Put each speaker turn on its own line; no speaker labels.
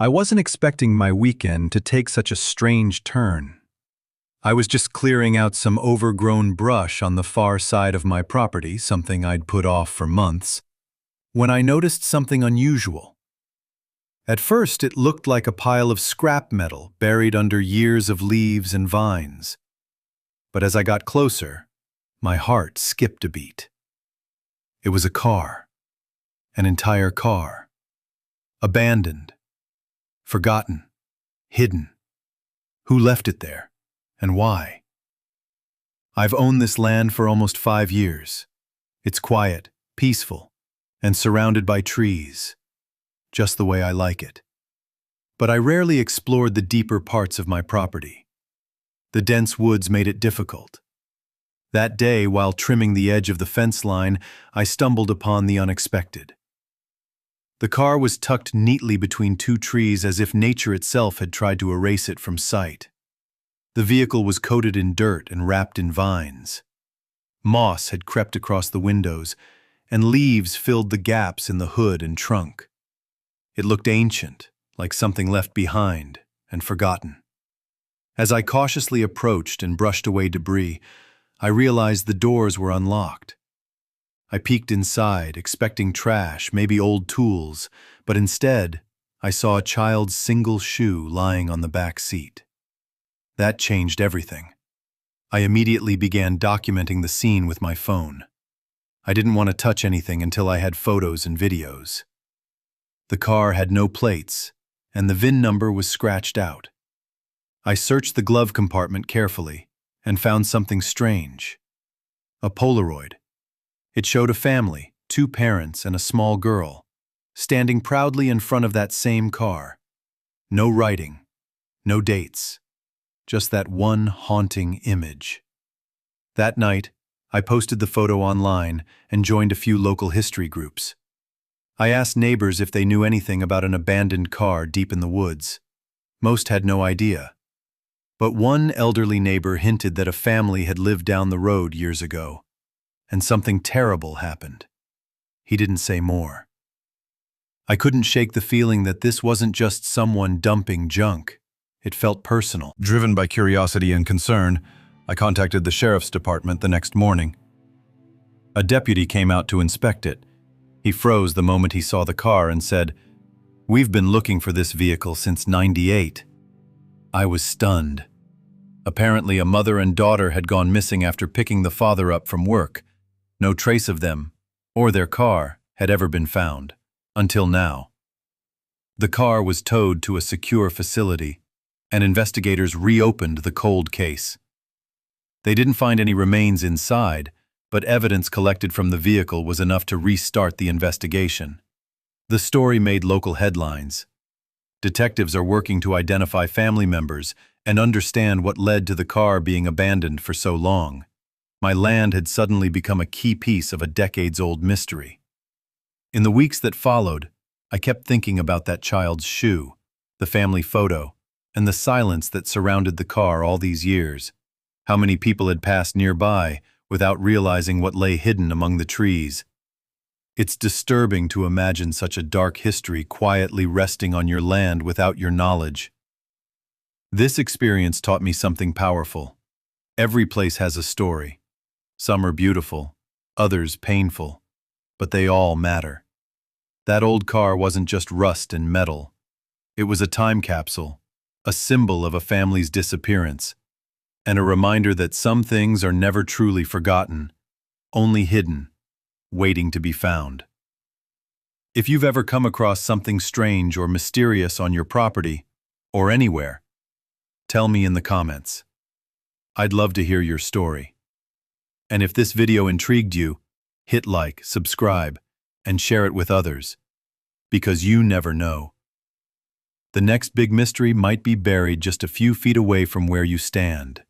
I wasn't expecting my weekend to take such a strange turn. I was just clearing out some overgrown brush on the far side of my property, something I'd put off for months, when I noticed something unusual. At first, it looked like a pile of scrap metal buried under years of leaves and vines. But as I got closer, my heart skipped a beat. It was a car. An entire car. Abandoned. Forgotten. Hidden. Who left it there? And why? I've owned this land for almost 5 years. It's quiet, peaceful, and surrounded by trees, just the way I like it. But I rarely explored the deeper parts of my property. The dense woods made it difficult. That day, while trimming the edge of the fence line, I stumbled upon the unexpected. The car was tucked neatly between 2 trees as if nature itself had tried to erase it from sight. The vehicle was coated in dirt and wrapped in vines. Moss had crept across the windows, and leaves filled the gaps in the hood and trunk. It looked ancient, like something left behind and forgotten. As I cautiously approached and brushed away debris, I realized the doors were unlocked. I peeked inside, expecting trash, maybe old tools, but instead, I saw a child's single shoe lying on the back seat. That changed everything. I immediately began documenting the scene with my phone. I didn't want to touch anything until I had photos and videos. The car had no plates, and the VIN number was scratched out. I searched the glove compartment carefully and found something strange. A Polaroid. It showed a family, 2 parents and a small girl, standing proudly in front of that same car. No writing, no dates, just that one haunting image. That night, I posted the photo online and joined a few local history groups. I asked neighbors if they knew anything about an abandoned car deep in the woods. Most had no idea. But one elderly neighbor hinted that a family had lived down the road years ago, and something terrible happened. He didn't say more. I couldn't shake the feeling that this wasn't just someone dumping junk. It felt personal.
Driven by curiosity and concern, I contacted the sheriff's department the next morning. A deputy came out to inspect it. He froze the moment he saw the car and said, "We've been looking for this vehicle since '98. I was stunned. Apparently, a mother and daughter had gone missing after picking the father up from work. No trace of them, or their car, had ever been found, until now. The car was towed to a secure facility, and investigators reopened the cold case. They didn't find any remains inside, but evidence collected from the vehicle was enough to restart the investigation. The story made local headlines. Detectives are working to identify family members and understand what led to the car being abandoned for so long. My land had suddenly become a key piece of a decades-old mystery. In the weeks that followed, I kept thinking about that child's shoe, the family photo, and the silence that surrounded the car all these years. How many people had passed nearby without realizing what lay hidden among the trees. It's disturbing to imagine such a dark history quietly resting on your land without your knowledge. This experience taught me something powerful. Every place has a story. Some are beautiful, others painful, but they all matter. That old car wasn't just rust and metal. It was a time capsule, a symbol of a family's disappearance, and a reminder that some things are never truly forgotten, only hidden, waiting to be found. If you've ever come across something strange or mysterious on your property, or anywhere, tell me in the comments. I'd love to hear your story. And if this video intrigued you, hit like, subscribe, and share it with others, because you never know. The next big mystery might be buried just a few feet away from where you stand.